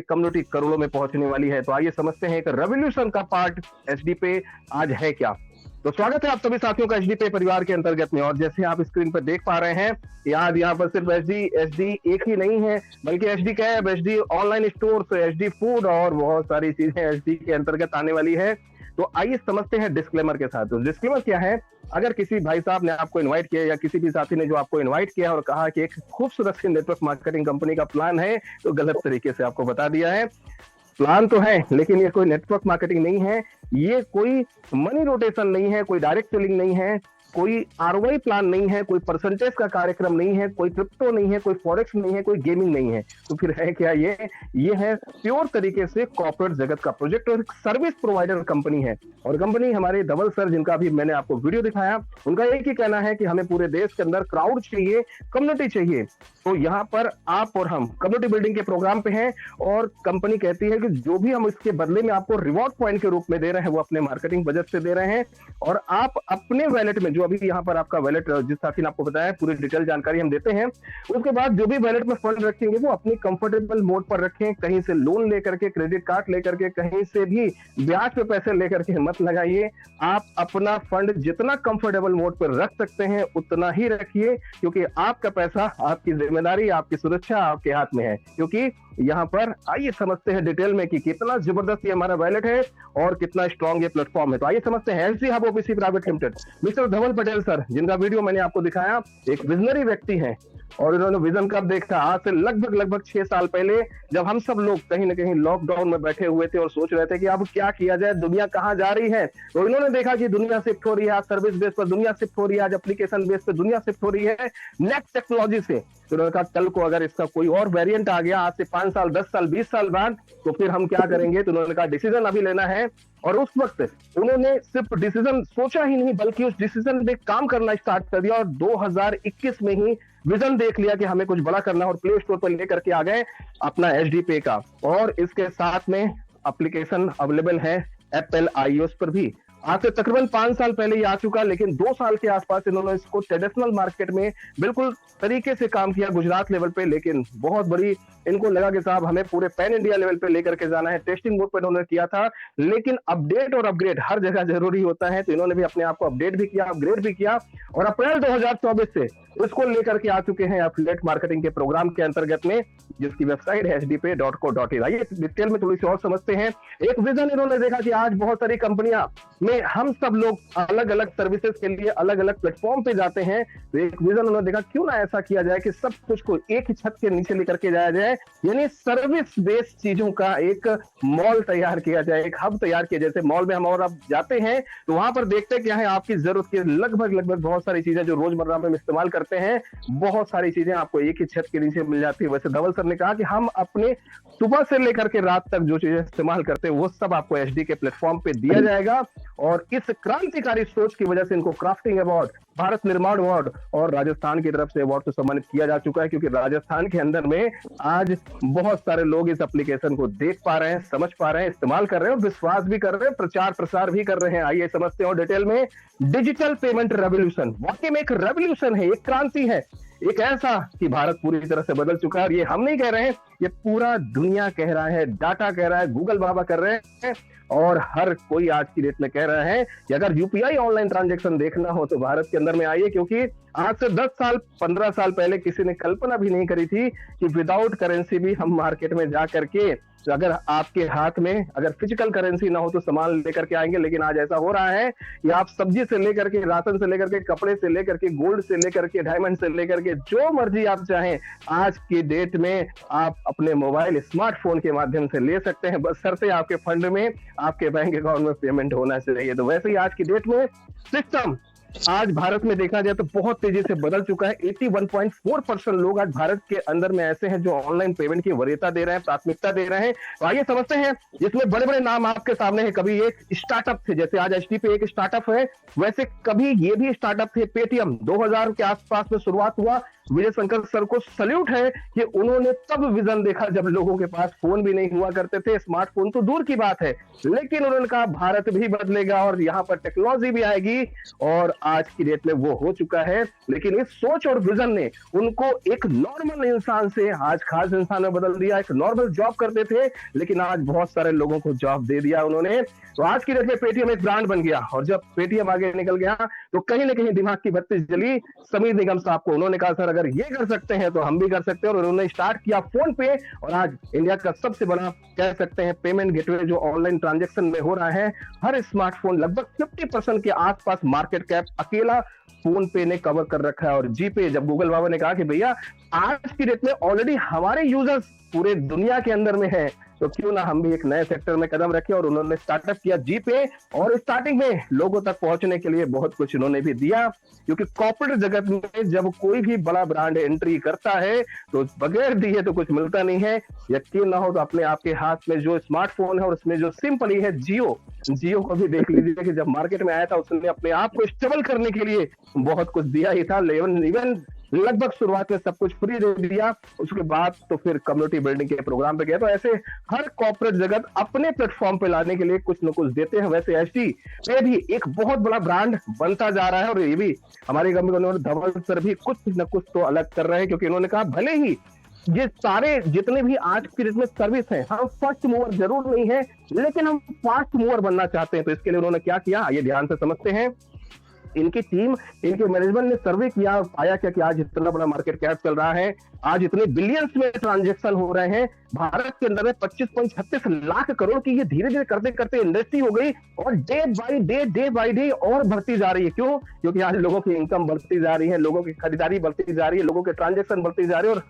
Community करोड़ों में पहुंचने वाली है। तो आइए समझते हैं एक रेवोल्यूशन का पार्ट एचडी पे आज है क्या। तो स्वागत है आप सभी साथियों का एचडी पे परिवार के अंतर्गत में। और जैसे आप स्क्रीन पर देख पा रहे हैं, याद यहाँ पर सिर्फ एचडी एक ही नहीं है, बल्कि HD cab, HD online store, HD food और बहुत सारी चीजें एचडी के अंतर्गत आने वाली है। तो आइए समझते हैं डिस्क्लेमर के साथ। तो डिस्क्लेमर क्या है? अगर किसी भाई साहब ने आपको इनवाइट किया या किसी भी साथी ने जो आपको इनवाइट किया और कहा कि एक खूबसूरत सी नेटवर्क मार्केटिंग कंपनी का प्लान है, तो गलत तरीके से आपको बता दिया है। प्लान तो है, लेकिन ये कोई नेटवर्क मार्केटिंग नहीं है, ये कोई मनी रोटेशन नहीं है, कोई डायरेक्ट सेलिंग नहीं है, कोई आरओआई प्लान नहीं है, कोई परसेंटेज का कार्यक्रम नहीं है, कोई क्रिप्टो नहीं है, कोई फॉरेक्स नहीं है, कोई गेमिंग नहीं है। तो फिर है क्या? ये है प्योर तरीके से कॉर्पोरेट जगत का प्रोजेक्ट और सर्विस प्रोवाइडर कंपनी है। और कंपनी हमारे धवल सर, जिनका भी मैंने आपको वीडियो दिखाया, उनका एक ही कहना है कि हमें पूरे देश के अंदर क्राउड चाहिए, कम्युनिटी चाहिए। तो यहाँ पर आप और हम कम्युनिटी बिल्डिंग के प्रोग्राम पे हैं और कंपनी कहती है कि जो भी हम इसके बदले में आपको रिवॉर्ड पॉइंट के रूप में दे रहे हैं, वो अपने मार्केटिंग बजट से दे रहे हैं। और आप अपने वैलेट में, जो अभी यहाँ पर आपका वैलेट जिस साथी ने आपको बताया, पूरी डिटेल जानकारी हम देते हैं। उसके बाद जो भी वैलेट में फंड रखेंगे वो अपनी कंफर्टेबल मोड पर रखें। कहीं से लोन लेकर के, क्रेडिट कार्ड लेकर के, कहीं से भी ब्याज पे पैसे लेकर के मत लगाइए। आप अपना फंड जितना कंफर्टेबल मोड पर रख सकते हैं उतना ही रखिए, क्योंकि आपका पैसा, आपकी जिम्मेदारी, आपकी सुरक्षा आपके हाथ में है। क्योंकि यहाँ पर आइए समझते हैं डिटेल में कि कितना जबरदस्त ये हमारा वैलेट है और कितना स्ट्रॉन्ग ये प्लेटफॉर्म है। तो आइए समझते हैं। HD hub OBC private limited, mister Dhaval Patel sir, जिनका वीडियो मैंने आपको दिखाया, एक विजनरी व्यक्ति हैं। और इन्होंने विजन कब देखा? आज से लगभग 6 साल पहले, जब हम सब लोग कहीं ना कहीं लॉकडाउन में बैठे हुए थे और सोच रहे थे कि अब क्या किया जाए, दुनिया कहाँ जा रही है। तो इन्होंने देखा कि दुनिया शिफ्ट हो रही है, आज सर्विस बेस पर दुनिया शिफ्ट हो रही है, आज एप्लीकेशन बेस पर दुनिया शिफ्ट हो रही है नेक्स्ट टेक्नोलॉजी से। तो उन्होंने कहा कल को अगर इसका कोई और वेरिएंट आ गया, आज से 5 साल, 10 साल, 20 साल बाद, तो फिर हम क्या करेंगे। तो उन्होंने कहा डिसीजन अभी लेना है। और उस वक्त उन्होंने सिर्फ डिसीजन सोचा ही नहीं, बल्कि उस डिसीजन पे काम करना स्टार्ट कर दिया। और 2021 में ही विजन देख लिया कि हमें कुछ बड़ा करना है और प्ले स्टोर पर लेकर के आ गए अपना एचडी पे का। और इसके साथ में एप्लीकेशन अवेलेबल है एप्पल आईओएस पर भी। आज से तकरीबन 5 साल पहले ही आ चुका, लेकिन 2 साल के आसपास इन्होंने इसको ट्रेडिशनल मार्केट में बिल्कुल तरीके से काम किया गुजरात लेवल पे। लेकिन बहुत बड़ी इनको लगा कि साहब हमें पूरे पैन इंडिया लेवल पे लेकर के जाना है। टेस्टिंग मोड पे इन्होंने किया था, लेकिन अपडेट और अपग्रेड हर जगह जरूरी होता है। तो इन्होंने भी अपने आप को अपडेट भी किया, अपग्रेड भी किया और अप्रैल 2024 से उसको लेकर के आ चुके हैं एफिलिएट मार्केटिंग के प्रोग्राम के अंतर्गत में, जिसकी वेबसाइट है hdpay.co.in। आइए डिटेल में थोड़ी सी और समझते हैं। एक विजन इन्होंने देखा कि आज बहुत सारी कंपनियां में हम सब लोग अलग अलग सर्विसेज के लिए अलग अलग प्लेटफॉर्म पे जाते हैं। तो एक विजन उन्होंने देखा, क्यों ना ऐसा किया जाए कि सब कुछ को एक ही छत के नीचे लेकर के जाया जाए, यानी सर्विस बेस्ड चीजों का एक मॉल तैयार किया जाए, एक हब तैयार किया। जैसे मॉल में हम और आप जाते हैं तो वहां पर देखते क्या है, आपकी जरूरत की लगभग बहुत सारी चीजें जो रोजमर्रा में इस्तेमाल करते हैं, बहुत सारी चीजें आपको एक ही छत के नीचे मिल जाती है। वैसे धवल सर ने कहा कि हम अपने सुबह से लेकर के रात तक जो चीजें इस्तेमाल करते हैं वो सब आपको एचडी के प्लेटफॉर्म पे दिया जाएगा। और इस क्रांतिकारी सोच की वजह से इनको क्राफ्टिंग अवार्ड, भारत निर्माण अवार्ड और राजस्थान की तरफ से अवार्ड से सम्मानित किया जा चुका है। क्योंकि राजस्थान के अंदर में आज बहुत सारे लोग इस एप्लीकेशन को देख पा रहे हैं, समझ पा रहे हैं, इस्तेमाल कर रहे हैं, विश्वास भी कर रहे हैं, प्रचार प्रसार भी कर रहे हैं। आइए समझते हैं और डिटेल में। डिजिटल पेमेंट रेवोल्यूशन वाकई में एक रेवोल्यूशन है, एक क्रांति है, एक ऐसा कि भारत पूरी तरह से बदल चुका है। और ये हम नहीं कह रहे हैं, ये पूरा दुनिया कह रहा है, डाटा कह रहा है, गूगल बाबा कर रहे हैं और हर कोई आज की डेट में कह रहा है कि अगर यूपीआई ऑनलाइन ट्रांजैक्शन देखना हो तो भारत के अंदर में आइए। क्योंकि आज से 10 साल 15 साल पहले किसी ने कल्पना भी नहीं करी थी कि विदाउट करेंसी भी हम मार्केट में जा करके, तो अगर आपके हाथ में अगर फिजिकल करेंसी ना हो तो सामान लेकर के आएंगे। लेकिन आज ऐसा हो रहा है कि आप सब्जी से लेकर के, राशन से लेकर के, कपड़े से लेकर के, गोल्ड से लेकर के, डायमंड से लेकर के, जो मर्जी आप चाहें आज की डेट में आप अपने मोबाइल स्मार्टफोन के माध्यम से ले सकते हैं, बशर्ते आपके फंड में, आपके बैंक अकाउंट में पेमेंट होना चाहिए। तो वैसे ही आज की डेट में सिस्टम आज भारत में देखा जाए तो बहुत तेजी से बदल चुका है। 81.4% लोग आज भारत के अंदर में ऐसे हैं जो ऑनलाइन पेमेंट की वरीयता दे रहे हैं, प्राथमिकता दे रहे हैं। तो आइए समझते हैं। इसमें बड़े बड़े नाम आपके सामने है। कभी एक स्टार्टअप थे, जैसे आज एचडी पे एक स्टार्टअप है, वैसे कभी ये भी स्टार्टअप थे। पेटीएम 2000 के आसपास में शुरुआत हुआ, विजय शंकर सर को सल्यूट है कि उन्होंने तब विजन देखा जब लोगों के पास फोन भी नहीं हुआ करते थे, स्मार्टफोन तो दूर की बात है, लेकिन उन्होंने कहा भारत भी बदलेगा और यहाँ पर टेक्नोलॉजी भी आएगी, और आज की डेट में वो हो चुका है। लेकिन इस सोच और विजन ने उनको एक नॉर्मल इंसान से आज खास इंसान में बदल दिया। एक नॉर्मल जॉब करते थे लेकिन आज बहुत सारे लोगों को जॉब दे दिया उन्होंने। तो आज की डेट में पेटीएम एक ब्रांड बन गया, और जब पेटीएम आगे निकल गया तो कहीं ना कहीं दिमाग की बत्ती जली समीर निगम साहब को। उन्होंने कहा सर अगर ये कर सकते हैं तो हम भी कर सकते हैं, और उन्होंने स्टार्ट किया फोन पे, और आज इंडिया का सबसे बड़ा कह सकते हैं पेमेंट गेटवे जो ऑनलाइन ट्रांजैक्शन में हो रहा है। हर स्मार्टफोन लगभग 50% के आसपास मार्केट कैप अकेला फोन पे ने कवर कर रखा है। और जीपे, जब गूगल बाबा ने कहा कि भैया आज की डेट में ऑलरेडी हमारे यूजर्स पूरे दुनिया के अंदर में है, तो क्यों ना हम भी एक नए सेक्टर में कदम रखें, और उन्होंने स्टार्टअप किया जीपे। और स्टार्टिंग में लोगों तक पहुंचने के लिए बहुत कुछ उन्होंने भी दिया, क्योंकि कॉर्पोरेट जगत में जब कोई भी बड़ा ब्रांड एंट्री करता है तो बगैर दिए तो कुछ मिलता नहीं है। यकीन ना हो तो अपने आपके हाथ में जो स्मार्टफोन है और उसमें जो सिंपली है जियो को भी देख लीजिए कि जब मार्केट में आया था उसने अपने आप को स्टेबल करने के लिए बहुत कुछ दिया ही था। इवन लगभग शुरुआत में सब कुछ फ्री दे दिया, उसके बाद तो फिर कम्युनिटी बिल्डिंग के प्रोग्राम पे गए। तो ऐसे हर कॉर्पोरेट जगत अपने प्लेटफॉर्म पे लाने के लिए कुछ न कुछ देते हैं। वैसे एचडी पे भी एक बहुत बड़ा ब्रांड बनता जा रहा है, और ये भी हमारे गवर्नमेंट धवल सर भी कुछ न कुछ तो अलग कर रहे हैं, क्योंकि उन्होंने कहा भले ही ये सारे जितने भी आज की डेट में सर्विस है, हम फर्स्ट मूवर जरूर नहीं है लेकिन हम फास्ट मूवर बनना चाहते हैं। तो इसके लिए उन्होंने क्या किया, ये ध्यान से समझते हैं। इनकी टीम, इनके मैनेजमेंट ने सर्वे किया और पाया क्या कि आज इतना बड़ा मार्केट कैप चल रहा है, आज इतने बिलियंस में ट्रांजैक्शन हो रहे हैं भारत के अंदर में 25.36 लाख करोड़ की ये धीरे धीरे करते करते इंडस्ट्री हो गई, और डे बाय डे और बढ़ती जा रही है। क्यों? क्योंकि आज लोगों की इनकम बढ़ती जा रही है, लोगों की खरीदारी बढ़ती जा रही है, लोगों के ट्रांजैक्शन बढ़ती जा रहे हैं, और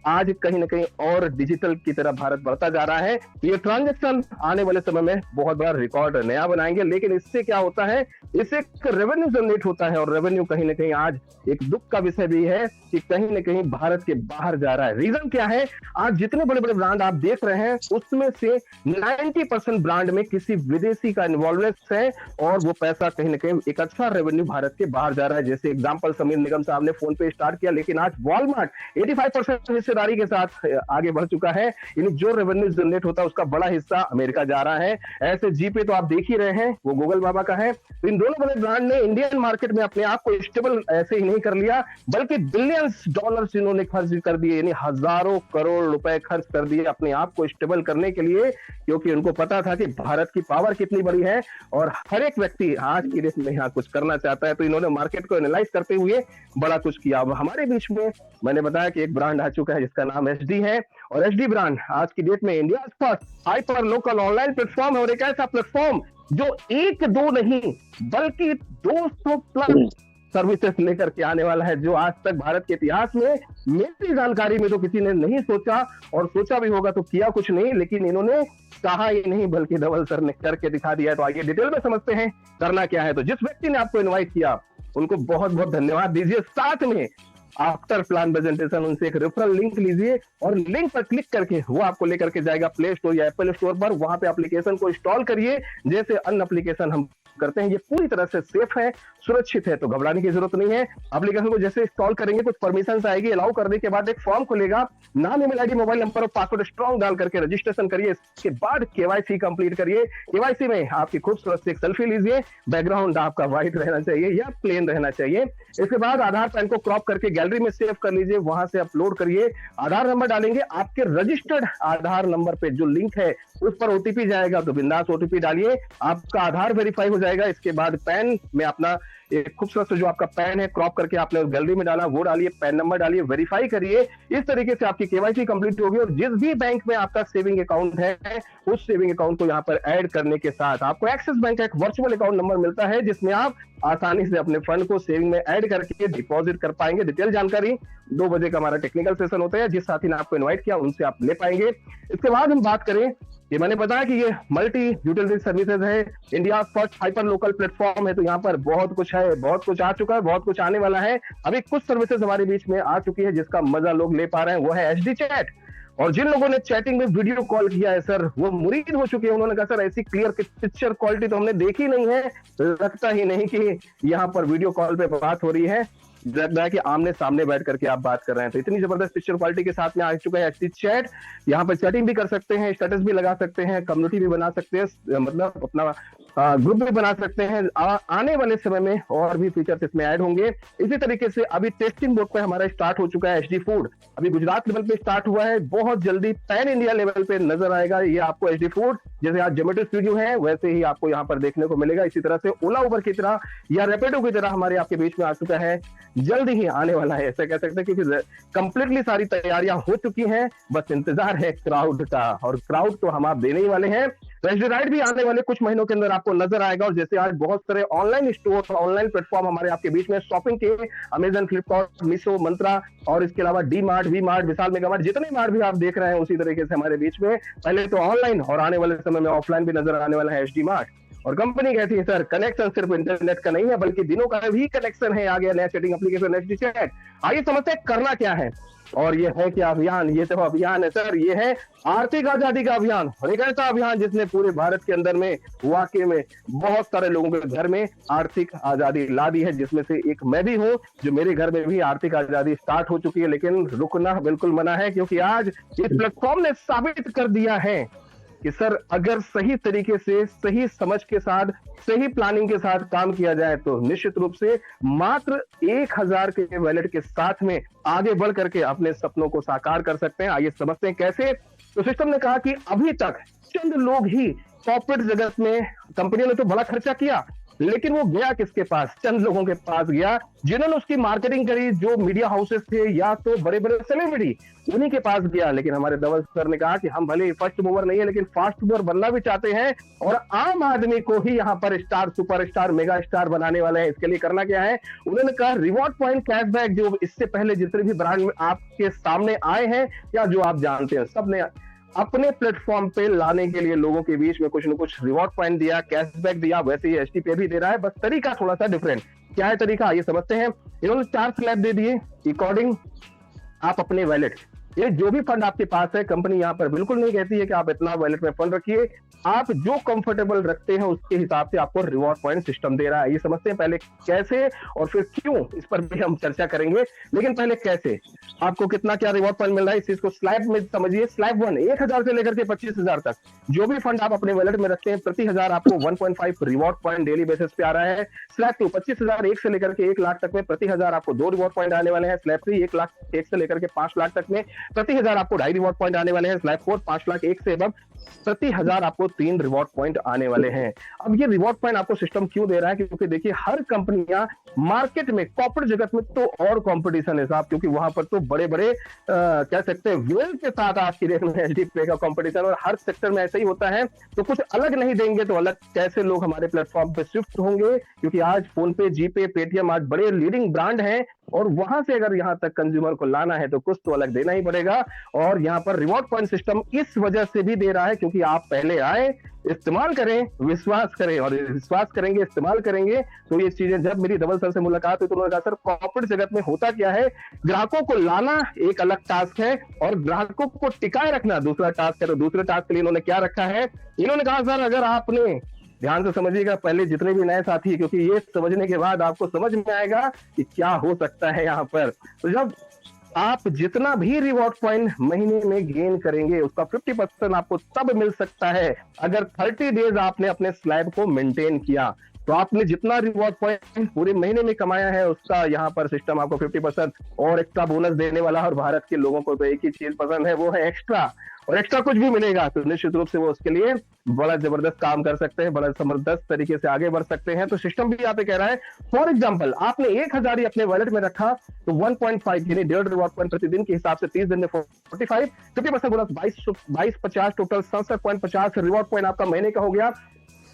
आज कहीं ना कहीं और डिजिटल की तरफ भारत बढ़ता जा रहा है। ये ट्रांजैक्शन आने वाले समय में बहुत बड़ा रिकॉर्ड नया बनाएंगे। लेकिन इससे क्या होता है, इससे रेवेन्यू जनरेट होता है, और रेवेन्यू कहीं ना कहीं आज एक दुख का विषय भी है कि कहीं ना कहीं भारत के बाहर जा रहा है। रीजन क्या है, आज जितने बड़े बड़े ब्रांड आप देख रहे हैं उसमें से 90% ब्रांड में किसी विदेशी का इन्वॉल्वमेंट है, और वो पैसा कहीं ना कहीं एक अच्छा रेवेन्यू भारत के बाहर जा रहा है। जैसे एग्जाम्पल समीर निगम साहब ने फोन पे स्टार्ट किया, लेकिन आज वॉलमार्ट 85% हिस्सेदारी के साथ आगे बढ़ चुका है, यानी जो रेवेन्यू जनरेट होता है उसका बड़ा हिस्सा अमेरिका जा रहा है। ऐसे जीपे तो आप देख ही रहे हैं, वो गूगल बाबा का है। तो इन दोनों बड़े ब्रांड ने इंडियन मार्केट में अपने आप को स्टेबल ऐसे ही नहीं कर लिया, बल्कि बिलियंस डॉलर्स इन्होंने खर्च कर दिए, यानी हजारों करोड़ रुपए खर्च कर दिए अपने आप को स्टेबल करने के लिए, क्योंकि उनको पता था कि भारत की पावर कितनी बड़ी है और हर एक व्यक्ति आज की डेट में यहाँ कुछ करना चाहता है। तो इन्होंने मार्केट को एनालाइज करते हुए बड़ा कुछ किया। अब हमारे बीच में मैंने बताया कि एक ब्रांड आ चुका है जिसका नाम एचडी है, और एचडी ब्रांड आज की डेट में India first hyper local online platform है, और एक ऐसा प्लेटफॉर्म जो एक दो नहीं बल्कि 200 प्लस सर्विसेज लेकर के आने वाला है, जो आज तक भारत के इतिहास में मेरी जानकारी में तो किसी ने नहीं सोचा, और सोचा भी होगा तो किया कुछ नहीं, लेकिन इन्होंने कहा ही नहीं बल्कि धवल सर ने करके दिखा दिया है। तो आइए डिटेल में समझते हैं करना क्या है। तो जिस व्यक्ति ने आपको इन्वाइट किया उनको बहुत बहुत धन्यवाद दीजिए। साथ में आफ्टर प्लान प्रेजेंटेशन उनसे एक रेफरल लिंक लीजिए, और लिंक पर क्लिक करके वो आपको लेकर के जाएगा प्ले स्टोर या एप्पल स्टोर पर। वहां पे एप्लीकेशन को इंस्टॉल करिए, जैसे अन्य एप्लीकेशन हम करते हैं। ये पूरी तरह से सेफ है, सुरक्षित है, तो घबराने की जरूरत नहीं है। एप्लीकेशन को जैसे इंस्टॉल करेंगे कुछ परमिशन आएगी, अलाउ करने के बाद एक फॉर्म खुलेगा, नाम, ईमेल आईडी, मोबाइल नंबर और पासवर्ड स्ट्रॉन्ग डाल करके रजिस्ट्रेशन करिए। इसके बाद केवाईसी कंप्लीट करिए। केवाईसी में आपकी खूबसूरत से एक सेल्फी लीजिए, बैकग्राउंड आपका व्हाइट रहना चाहिए या प्लेन रहना चाहिए। इसके बाद आधार पैन को क्रॉप करके गैलरी में सेव कर लीजिए, वहां से अपलोड करिए। आधार नंबर डालेंगे, आपके रजिस्टर्ड आधार नंबर पे जो लिंक है उस पर ओटीपी जाएगा, तो बिंदास ओटीपी डालिए, आपका आधार वेरीफाई हो जाएगा। इसके बाद पैन में अपना एक खूबसूरत से जो आपका पैन है क्रॉप करके आपने गैलरी में डाला वो डालिए, पैन नंबर डालिए, वेरीफाई करिए। इस तरीके से आपकी केवाईसी कंप्लीट होगी, और जिस भी बैंक में आपका सेविंग अकाउंट है उस सेविंग अकाउंट को यहाँ पर ऐड करने के साथ आपको एक्सिस बैंक का एक वर्चुअल अकाउंट नंबर मिलता है, जिसमें आप आसानी से अपने फंड को सेविंग में ऐड करके डिपॉजिट कर पाएंगे। डिटेल जानकारी 2 बजे का हमारा टेक्निकल सेशन होता है, जिस साथी ने आपको इन्वाइट किया उनसे आप ले पाएंगे। इसके बाद हम बात करें, ये मैंने बताया कि ये मल्टी यूटिलिटी सर्विसेज है, India first hyper local platform है, तो यहाँ पर बहुत कुछ है, बहुत कुछ आ चुका है, बहुत कुछ आने वाला है। अभी कुछ सर्विसेज हमारे बीच में आ चुकी है जिसका मजा लोग ले पा रहे हैं, वो है एचडी चैट। और जिन लोगों ने चैटिंग में वीडियो कॉल किया है सर, वो मुरीद हो चुके हैं। उन्होंने कहा सर ऐसी क्लियर पिक्चर क्वालिटी तो हमने देखी नहीं है, लगता ही नहीं कि यहाँ पर वीडियो कॉल पे बात हो रही है। लग रहा है कि आमने सामने बैठ करके आप बात कर रहे हैं। तो इतनी जबरदस्त पिक्चर क्वालिटी के साथ में आ चुका है एचडी चैट। यहाँ पर चैटिंग भी कर सकते हैं, स्टेटस भी लगा सकते हैं, कम्युनिटी भी बना सकते हैं, मतलब अपना ग्रुप भी बना सकते हैं। आने वाले समय में और भी फीचर्स इसमें ऐड होंगे। इसी तरीके से अभी टेस्टिंग मोड पे हमारा स्टार्ट हो चुका है एचडी फूड। अभी गुजरात लेवल पे स्टार्ट हुआ है, बहुत जल्दी पैन इंडिया लेवल पे नजर आएगा ये आपको एचडी फूड। जैसे आज जोमेटो स्विगी है वैसे ही आपको यहाँ पर देखने को मिलेगा। इसी तरह से ओला उबर की तरह या रैपिडो की तरह हमारे आपके बीच में आ चुका है, जल्दी ही आने वाला है ऐसा कह सकते हैं, क्योंकि कंप्लीटली सारी तैयारियां हो चुकी हैं, बस इंतजार है क्राउड का, और क्राउड तो हम आप देने ही वाले हैं। एचडी राइड भी आने वाले कुछ महीनों के अंदर आपको नजर आएगा। और जैसे आज बहुत सारे ऑनलाइन स्टोर, ऑनलाइन प्लेटफॉर्म हमारे आपके बीच में शॉपिंग के, अमेजन, फ्लिपकार्ट, मीशो, मंत्रा और इसके अलावा डी मार्ट, वी मार्ट, विशाल मेगा मार्ट, जितने मार्ट भी आप देख रहे हैं उसी तरीके से हमारे बीच में पहले तो ऑनलाइन और आने वाले समय में ऑफलाइन भी नजर आने वाला है एचडी मार्ट। और कंपनी कहती है सर कनेक्शन सिर्फ इंटरनेट का नहीं है बल्कि दिनों का भी कनेक्शन है। आ गया नया चैटिंग एप्लीकेशन एचडी चैट। आइए समझते हैं करना क्या है। और ये है क्या अभियान? ये तो अभियान है सर, ये है आर्थिक आजादी का अभियान। और एक ऐसा अभियान जिसने पूरे भारत के अंदर में वाकई में बहुत सारे लोगों के घर में आर्थिक आजादी ला दी है, जिसमें से एक मैं भी हूँ, जो मेरे घर में भी आर्थिक आजादी स्टार्ट हो चुकी है। लेकिन रुकना बिल्कुल मना है, क्योंकि आज इस प्लेटफॉर्म ने साबित कर दिया है कि सर अगर सही तरीके से, सही समझ के साथ, सही प्लानिंग के साथ काम किया जाए तो निश्चित रूप से मात्र 1000 के वैलेट के साथ में आगे बढ़ करके अपने सपनों को साकार कर सकते हैं। आइए समझते हैं कैसे। तो सिस्टम ने कहा कि अभी तक चंद लोग ही कॉर्पोरेट जगत में, कंपनियों ने तो बड़ा खर्चा किया, लेकिन वो गया किसके पास? चंद लोगों के पास गया जिन्होंने उसकी मार्केटिंग करी, जो मीडिया हाउसेस थे या तो बड़े बड़े सेलिब्रिटी, उन्हीं के पास गया। लेकिन हमारे धवल सर ने कहा कि हम भले फर्स्ट मूवर नहीं है लेकिन फास्ट मूवर बनना भी चाहते हैं, और आम आदमी को ही यहाँ पर स्टार, सुपरस्टार, मेगा स्टार बनाने वाले हैं। इसके लिए करना क्या है? उन्होंने कहा रिवॉर्ड पॉइंट कैशबैक, जो इससे पहले जितने भी ब्रांड में आपके सामने आए हैं या जो आप जानते हैं, सबने अपने प्लेटफॉर्म पे लाने के लिए लोगों के बीच में कुछ न कुछ रिवॉर्ड पॉइंट दिया, कैशबैक दिया। वैसे ही एचडी पे भी दे रहा है, बस तरीका थोड़ा सा डिफरेंट। क्या है तरीका? आइए समझते हैं। इन्होंने 4 स्लैब दे दिए अकॉर्डिंग आप अपने वैलेट, ये जो भी फंड आपके पास है, कंपनी यहाँ पर बिल्कुल नहीं कहती है कि आप इतना वैलेट में फंड रखिए, आप जो कंफर्टेबल रखते हैं उसके हिसाब से आपको रिवॉर्ड पॉइंट सिस्टम दे रहा है। ये समझते हैं पहले कैसे और फिर क्यों, इस पर भी हम चर्चा करेंगे। लेकिन पहले कैसे, आपको कितना क्या रिवॉर्ड पॉइंट मिल रहा है इस चीज को स्लैब में समझिए। स्लैब 1 1000 से लेकर के 25000 तक जो भी फंड आप अपने वैलेट में रखते हैं, प्रति 1000 आपको 1.5 रिवॉर्ड पॉइंट डेली बेसिस पे आ रहा है। स्लैब 2 25,000 1 से लेकर के 1 लाख तक में प्रति 1000 आपको 2 रिवॉर्ड पॉइंट आने वाले हैं। स्लैब 3 1 लाख 1 से लेकर के 5 लाख तक में प्रति 1000 आपको 2.5 रिवॉर्ड पॉइंट आने वाले हैं। स्लैब 4 5 लाख 1 से अब प्रति 1000 आपको 3 रिवॉर्ड पॉइंट आने वाले हैं। अब ये रिवॉर्ड पॉइंट आपको सिस्टम क्यों दे रहा है? क्योंकि देखिए हर कंपनियां मार्केट में, कॉर्पोरेट जगत में तो और कंपटीशन है साहब, क्योंकि वहां पर तो बड़े बड़े कह सकते हैं वेल के साथ आज की डेट में एचडी पे का कंपटीशन, और हर सेक्टर में ऐसा ही होता है। तो कुछ अलग नहीं देंगे तो अलग कैसे लोग हमारे प्लेटफॉर्म पे शिफ्ट होंगे? क्योंकि आज फोन पे, जीपे, पेटीएम आज बड़े लीडिंग ब्रांड हैं, और वहां से अगर यहाँ तक कंज्यूमर को लाना है तो कुछ तो अलग देना ही पड़ेगा। और यहाँ पर रिवॉर्ड पॉइंट सिस्टम इस वजह से भी दे रहा है क्योंकि आप पहले आए, इस्तेमाल करें, विश्वास करें, और विश्वास करेंगे, इस्तेमाल करेंगे तो ये चीजें। जब मेरी धवल सर से मुलाकात हुई तो उन्होंने कहा सर कॉर्पोरेट जगत में होता क्या है, ग्राहकों को लाना एक अलग टास्क है और ग्राहकों को टिकाए रखना दूसरा टास्क है। तो दूसरे टास्क के लिए इन्होंने क्या रखा है? इन्होंने कहा सर अगर आपने, ध्यान से समझिएगा पहले जितने भी नए साथी, क्योंकि ये समझने के बाद आपको समझ में आएगा कि क्या हो सकता है यहाँ पर। तो जब आप जितना भी रिवॉर्ड पॉइंट महीने में गेन करेंगे उसका 50% आपको तब मिल सकता है अगर 30 डेज आपने अपने स्लैब को मेंटेन किया। तो आपने जितना रिवॉर्ड पॉइंट पूरे महीने में कमाया है उसका यहाँ पर सिस्टम आपको 50% और एक्स्ट्रा बोनस देने वाला है। और भारत के लोगों को तो एक ही चीज पसंद है, वो है एक्स्ट्रा, और एक्स्ट्रा कुछ भी मिलेगा तो निश्चित रूप से वो उसके लिए बड़ा जबरदस्त काम कर सकते हैं, बड़ा जबरदस्त तरीके से आगे बढ़ सकते हैं। तो सिस्टम भी यहाँ पे कह रहा है, फॉर एग्जांपल आपने 1000 ही अपने वॉलेट में रखा तो 1.5 यानी 1.5 रिवॉर्ड पॉइंट प्रतिदिन के हिसाब से 30 दिन में 45, 50% बोनस 2250 टोटल 67.50 रिवॉर्ड पॉइंट आपका महीने का हो गया।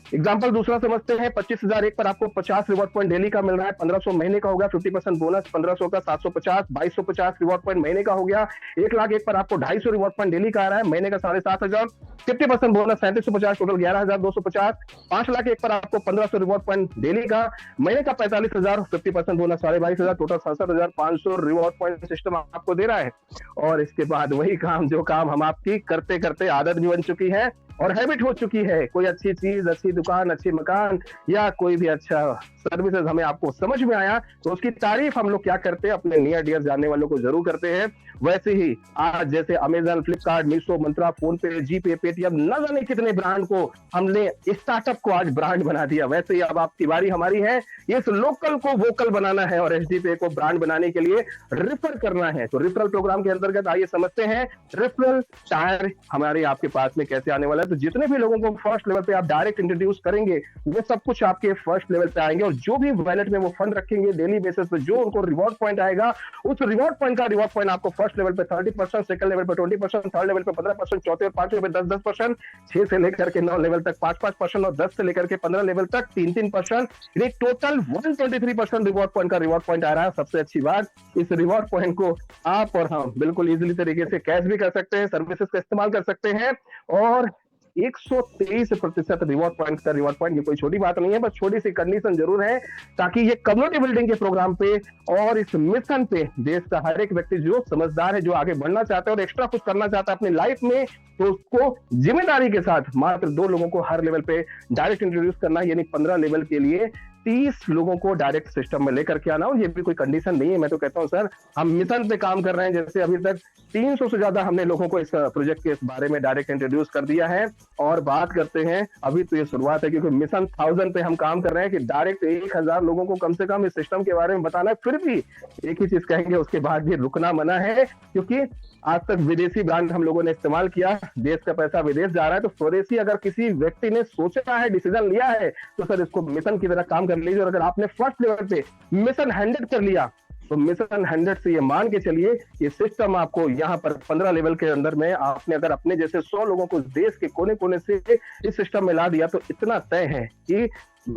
एग्जाम्पल दूसरा समझते हैं, 25,000 एक पर आपको 50 रिवॉर्ड पॉइंट डेली का मिल रहा है, 1500 महीने का हो गया, 50% बोनस 1500 का 750, 2250 रिवॉर्ड पॉइंट महीने का हो गया। 1 लाख एक पर आपको 250 रिवॉर्ड पॉइंट डेली का आ रहा है, महीने का 7,500, 50% बोनस 3750 टोटल 11,250। 5 लाख एक पर आपको 1500 रिवॉर्ड पॉइंट डेली का, महीने का 45,000, 50% bonus 22,500 total 67,500 reward point system आपको दे रहा है। और इसके बाद वही काम जो काम हम आपकी करते करते आदत भी बन चुकी है, और हैबिट हो चुकी है। कोई अच्छी चीज, अच्छी दुकान, अच्छी मकान या कोई भी अच्छा सर्विसेज हमें आपको समझ में आया तो उसकी तारीफ हम लोग क्या करते हैं, अपने नियर डियर जानने वालों को जरूर करते हैं। वैसे ही आज जैसे अमेजन, फ्लिपकार्ट, मीशो, मंत्रा, फोन पे, जीपे, पेटीएम, न जाने कितने ब्रांड को हमने, स्टार्टअप को आज ब्रांड बना दिया, वैसे ही अब आपकी बारी हमारी है इस लोकल को वोकल बनाना है और एचडी पे को ब्रांड बनाने के लिए रेफर करना है। तो रेफरल प्रोग्राम के अंतर्गत आइए समझते हैं रेफरल टायर हमारे आपके पास में कैसे आने वाला है। तो जितने भी लोगों को फर्स्ट लेवल पे आप डायरेक्ट इंट्रोड्यूस करेंगे वो सब कुछ आपके फर्स्ट लेवल पे आएंगे और जो भी वैलेट में वो फंड रखेंगे डेली बेसिस पे, जो उनको रिवॉर्ड पॉइंट आएगा उस रिवॉर्ड पॉइंट का रिवॉर्ड पॉइंट आपको फर्स्ट लेवल पे 30%, सेकंड लेवल पे 20%, थर्ड लेवल पे 15%, चौथे और पांचवें पे 10-10%, 6 से लेकर के 9 लेवल तक 5-5% और 10 से लेकर के 15 लेवल तक 3-3%, यानी टोटल 123% रिवॉर्ड पॉइंट का रिवॉर्ड पॉइंट आ रहा है। सबसे अच्छी बात, इस रिवॉर्ड पॉइंट को आप और हम बिल्कुल इजीली तरीके से कैश भी कर सकते हैं, सर्विसेज का इस्तेमाल कर सकते हैं और 123% रिवॉर्ड पॉइंट का रिवॉर्ड पॉइंट, ये कोई छोटी बात नहीं है, बस छोटी सी कंडीशन जरूर है ताकि ये कम्युनिटी बिल्डिंग के प्रोग्राम पे और इस मिशन पे देश का हर एक व्यक्ति जो समझदार है, जो आगे बढ़ना चाहता है और एक्स्ट्रा कुछ करना चाहता है अपनी लाइफ में, तो उसको जिम्मेदारी के साथ मात्र 2 लोगों को हर लेवल पे डायरेक्ट इंट्रोड्यूस करना, यानी 15 लेवल के लिए 30 लोगों को डायरेक्ट सिस्टम में लेकर के आना। और ये भी कोई कंडीशन नहीं है, मैं तो कहता हूं सर हम मिशन पे काम कर रहे हैं। जैसे अभी तक 300 से ज्यादा हमने लोगों को इस प्रोजेक्ट के इस बारे में डायरेक्ट इंट्रोड्यूस कर दिया है और बात करते हैं, अभी तो ये शुरुआत है क्योंकि मिशन 1000 पे हम काम कर रहे हैं कि डायरेक्ट 1000 लोगों को कम से कम इस सिस्टम के बारे में बताना है। फिर भी एक ही चीज कहेंगे, उसके बाद भी रुकना मना है क्योंकि आज तक विदेशी ब्रांड हम लोगों ने इस्तेमाल किया, देश का पैसा विदेश जा रहा है, तो स्वदेशी अगर किसी व्यक्ति ने सोचा है, डिसीजन लिया है, तो सर इसको मिशन की तरह काम कर लीजिए। और अगर आपने फर्स्ट लेवल पे मिशन 100 कर लिया तो मिशन 100 से ये मान के चलिए ये सिस्टम आपको यहाँ पर 15 लेवल के अंदर में आपने अगर अपने जैसे 100 लोगों को देश के कोने कोने से इस सिस्टम में ला दिया तो इतना तय है कि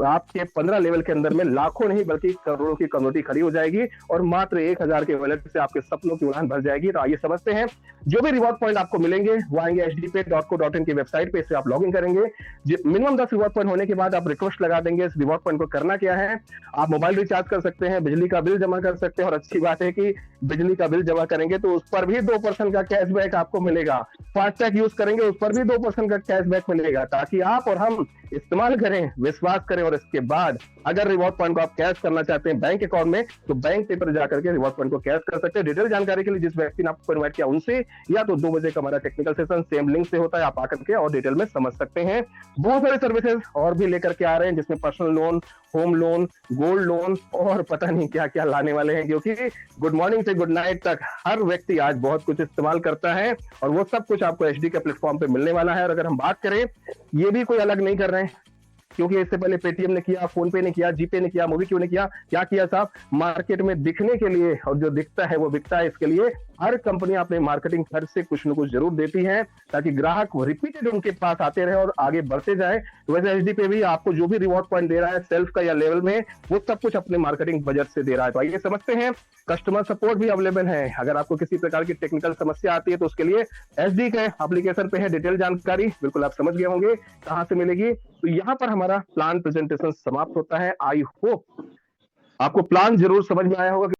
आपके 15 लेवल के अंदर में लाखों नहीं बल्कि करोड़ों की कम्युनिटी खड़ी हो जाएगी और मात्र 1000 के वैलेट से आपके सपनों की उड़ान भर जाएगी। तो आइए समझते हैं, जो भी रिवॉर्ड पॉइंट आपको मिलेंगे वो आएंगे hdpay.co.in की वेबसाइट पे, इससे आप लॉग इन करेंगे। मिनिमम 10 रिवॉर्ड पॉइंट होने के बाद आप रिक्वेस्ट लगा देंगे। इस रिवॉर्ड पॉइंट को करना क्या है, आप मोबाइल रिचार्ज कर सकते हैं, बिजली का बिल जमा कर सकते हैं और अच्छी बात है कि बिजली का बिल जमा करेंगे तो उस पर भी 2% का कैशबैक आपको मिलेगा। फास्टैग यूज करेंगे उस पर भी 2% का कैशबैक मिलेगा, ताकि आप और हम इस्तेमाल करें, विश्वास करें और इसके बाद अगर रिवॉर्ड पॉइंट को आप कैश करना चाहते हैं बैंक अकाउंट में तो बैंक पे पर जाकर के रिवॉर्ड पॉइंट को कैश कर सकते हैं। डिटेल जानकारी के लिए जिस व्यक्ति ने आपको इनवाइट किया उनसे या तो 2 बजे का हमारा टेक्निकल सेशन सेम लिंक से होता है, आप आकर के और डिटेल में समझ सकते हैं। बहुत सारे सर्विसेज और भी लेकर के आ रहे हैं जिसमें personal loan, home loan, gold loan और पता नहीं क्या क्या लाने वाले हैं, क्योंकि गुड मॉर्निंग से गुड नाइट तक हर व्यक्ति आज बहुत कुछ इस्तेमाल करता है और वो सब कुछ आपको एचडी के प्लेटफॉर्म पे मिलने वाला है। और अगर हम बात करें, ये भी कोई अलग नहीं कर रहे हैं क्योंकि इससे पहले पेटीएम ने किया, फोन पे ने किया, जीपे ने किया, मोबी क्यू ने किया, क्या किया साहब, मार्केट में दिखने के लिए और जो दिखता है वो बिकता है, इसके लिए हर कंपनी अपने मार्केटिंग खर्च से कुछ न कुछ जरूर देती है ताकि ग्राहक रिपीटेड उनके पास आते रहे और आगे बढ़ते जाए। तो वैसे एचडी पे भी आपको जो भी रिवॉर्ड पॉइंट दे रहा है सेल्फ का या लेवल में, वो सब कुछ अपने मार्केटिंग बजट से दे रहा है। तो आइए समझते हैं, कस्टमर सपोर्ट भी अवेलेबल है। अगर आपको किसी प्रकार की टेक्निकल समस्या आती है तो उसके लिए एचडी के एप्लीकेशन पे है डिटेल जानकारी, बिल्कुल आप समझ गए होंगे कहां से मिलेगी। तो यहाँ पर हमारा प्लान प्रेजेंटेशन समाप्त होता है। आई होप आपको प्लान जरूर समझ में आया होगा।